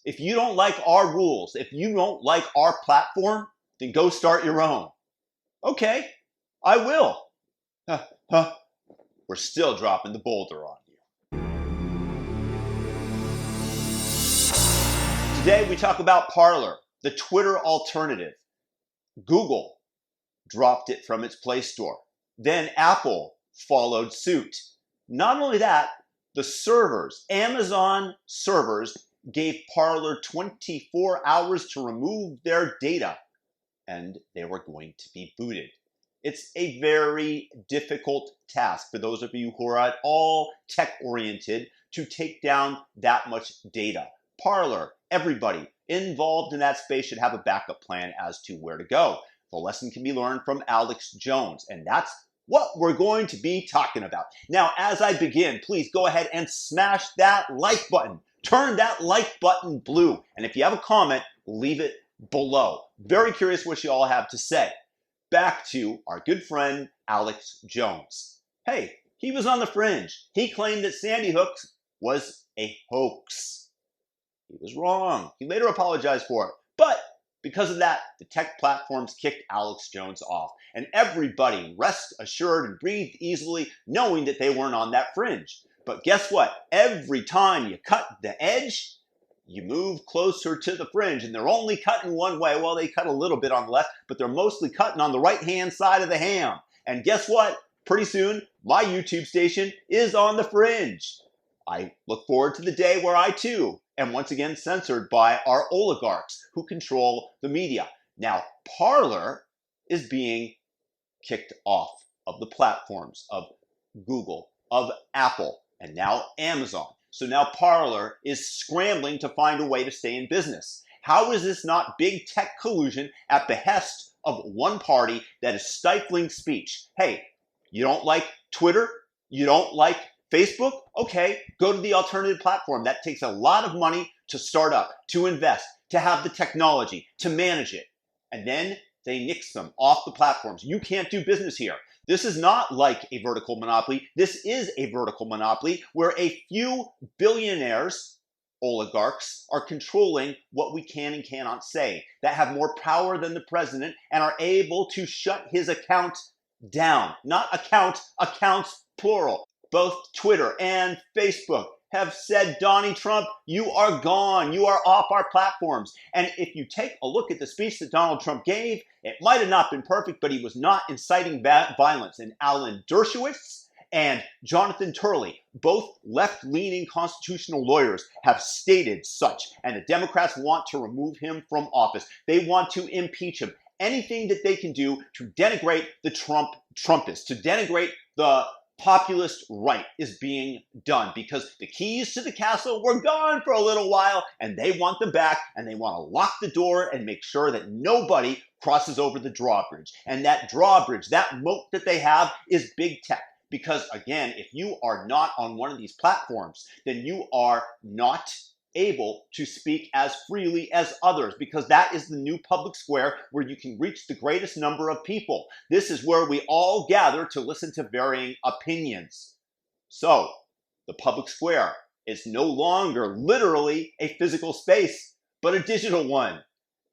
If you don't like our rules, if you don't like our platform, then go start your own. Okay, I will. We're still dropping the boulder on you. Today we talk about Parler, the Twitter alternative. Google dropped it from its Play Store. Then Apple followed suit. Not only that, the servers, Amazon servers, gave Parler 24 hours to remove their data, and they were going to be booted. It's a very difficult task for those of you who are at all tech-oriented to take down that much data. Parler, everybody involved in that space should have a backup plan as to where to go. The lesson can be learned from Alex Jones, and that's what we're going to be talking about. Now, as I begin, please go ahead and smash that like button. Turn that like button blue. And if you have a comment, leave it below. Very curious what you all have to say. Back to our good friend, Alex Jones. Hey, he was on the fringe. He claimed that Sandy Hook was a hoax. He was wrong. He later apologized for it. But because of that, the tech platforms kicked Alex Jones off. And everybody rest assured and breathed easily knowing that they weren't on that fringe. But guess what? Every time you cut the edge, you move closer to the fringe. And they're only cutting one way. Well, they cut a little bit on the left, but they're mostly cutting on the right-hand side of the ham. And guess what? Pretty soon, my YouTube station is on the fringe. I look forward to the day where I, too, am once again censored by our oligarchs who control the media. Now, Parler is being kicked off of the platforms of Google, of Apple, and now Amazon. So now Parler is scrambling to find a way to stay in business. How is this not big tech collusion at behest of one party that is stifling speech? Hey, you don't like Twitter? You don't like Facebook? Okay, go to the alternative platform. That takes a lot of money to start up, to invest, to have the technology, to manage it. And then they nix them off the platforms. You can't do business here. This is not like a vertical monopoly. This is a vertical monopoly where a few billionaires, oligarchs, are controlling what we can and cannot say, that have more power than the president and are able to shut his account down. Not account, accounts plural. Both Twitter and Facebook have said, Donnie Trump, you are gone. You are off our platforms. And if you take a look at the speech that Donald Trump gave, it might have not been perfect, but he was not inciting violence. And Alan Dershowitz and Jonathan Turley, both left-leaning constitutional lawyers, have stated such. And the Democrats want to remove him from office. They want to impeach him. Anything that they can do to denigrate the Trumpists, to denigrate the populist right is being done because the keys to the castle were gone for a little while and they want them back, and they want to lock the door and make sure that nobody crosses over the drawbridge. And that drawbridge, that moat that they have, is big tech. Because again, if you are not on one of these platforms, then you are not able to speak as freely as others, because that is the new public square where you can reach the greatest number of people. This is where we all gather to listen to varying opinions. So the public square is no longer literally a physical space, but a digital one.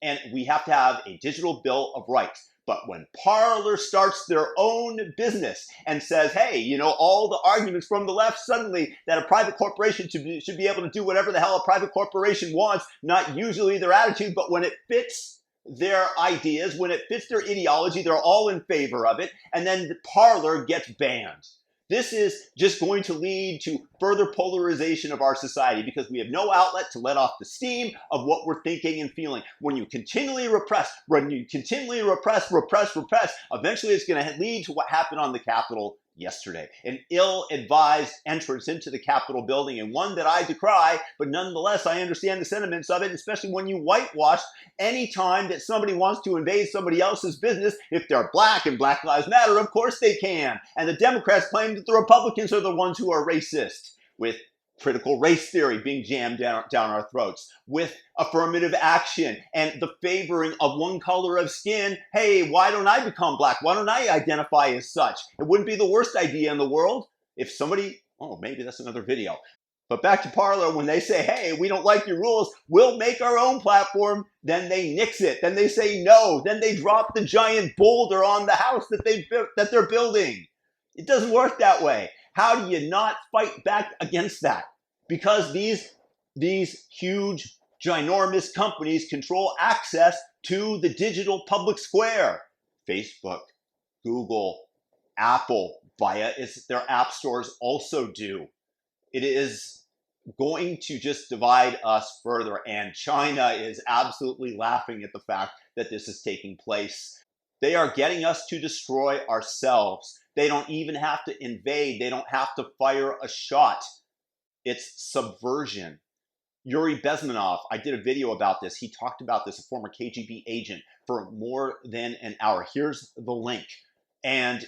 And we have to have a digital Bill of Rights. But when Parler starts their own business and says, hey, you know, all the arguments from the left suddenly that a private corporation should be able to do whatever the hell a private corporation wants, not usually their attitude, but when it fits their ideas, when it fits their ideology, they're all in favor of it, and then the Parler gets banned. This is just going to lead to further polarization of our society because we have no outlet to let off the steam of what we're thinking and feeling. When you continually repress, eventually it's going to lead to what happened on the Capitol yesterday. An ill-advised entrance into the Capitol building, and one that I decry, but nonetheless I understand the sentiments of it, especially when you whitewash any time that somebody wants to invade somebody else's business. If they're black and Black Lives Matter, of course they can. And the Democrats claim that the Republicans are the ones who are racist, with critical race theory being jammed down our throats, with affirmative action and the favoring of one color of skin. Hey, why don't I become black? Why don't I identify as such? It wouldn't be the worst idea in the world if somebody, oh, maybe that's another video. But back to Parler, when they say, hey, we don't like your rules, we'll make our own platform, then they nix it. Then they say no. Then they drop the giant boulder on the house that they're building. It doesn't work that way. How do you not fight back against that? Because these huge, ginormous companies control access to the digital public square. Facebook, Google, Apple, via their app stores also do. It is going to just divide us further, and China is absolutely laughing at the fact that this is taking place. They are getting us to destroy ourselves. They don't even have to invade. They don't have to fire a shot. It's subversion. Yuri Bezmenov, I did a video about this. He talked about this, a former KGB agent, for more than an hour. Here's the link. And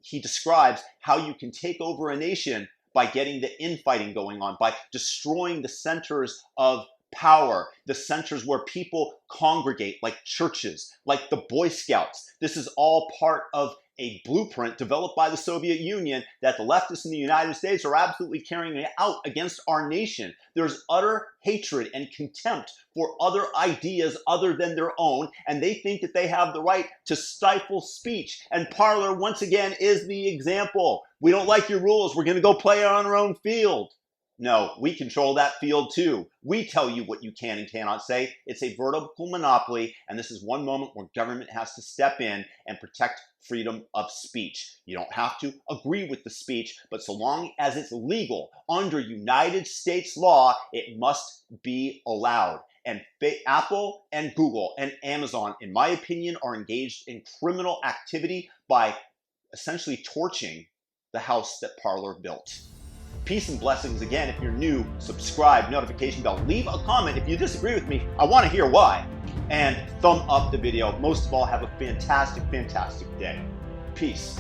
he describes how you can take over a nation by getting the infighting going on, by destroying the centers of power, the centers where people congregate, like churches, like the Boy Scouts. This is all part of a blueprint developed by the Soviet Union that the leftists in the United States are absolutely carrying out against our nation. There's utter hatred and contempt for other ideas other than their own, and they think that they have the right to stifle speech. And Parler, once again, is the example. We don't like your rules. We're going to go play on our own field. No, we control that field too. We tell you what you can and cannot say. It's a vertical monopoly, and this is one moment where government has to step in and protect freedom of speech. You don't have to agree with the speech, but so long as it's legal under United States law, it must be allowed. And Apple and Google and Amazon, in my opinion, are engaged in criminal activity by essentially torching the house that Parler built. Peace and blessings. Again, if you're new, subscribe, notification bell, leave a comment. If you disagree with me, I want to hear why. And thumb up the video. Most of all, have a fantastic, fantastic day. Peace.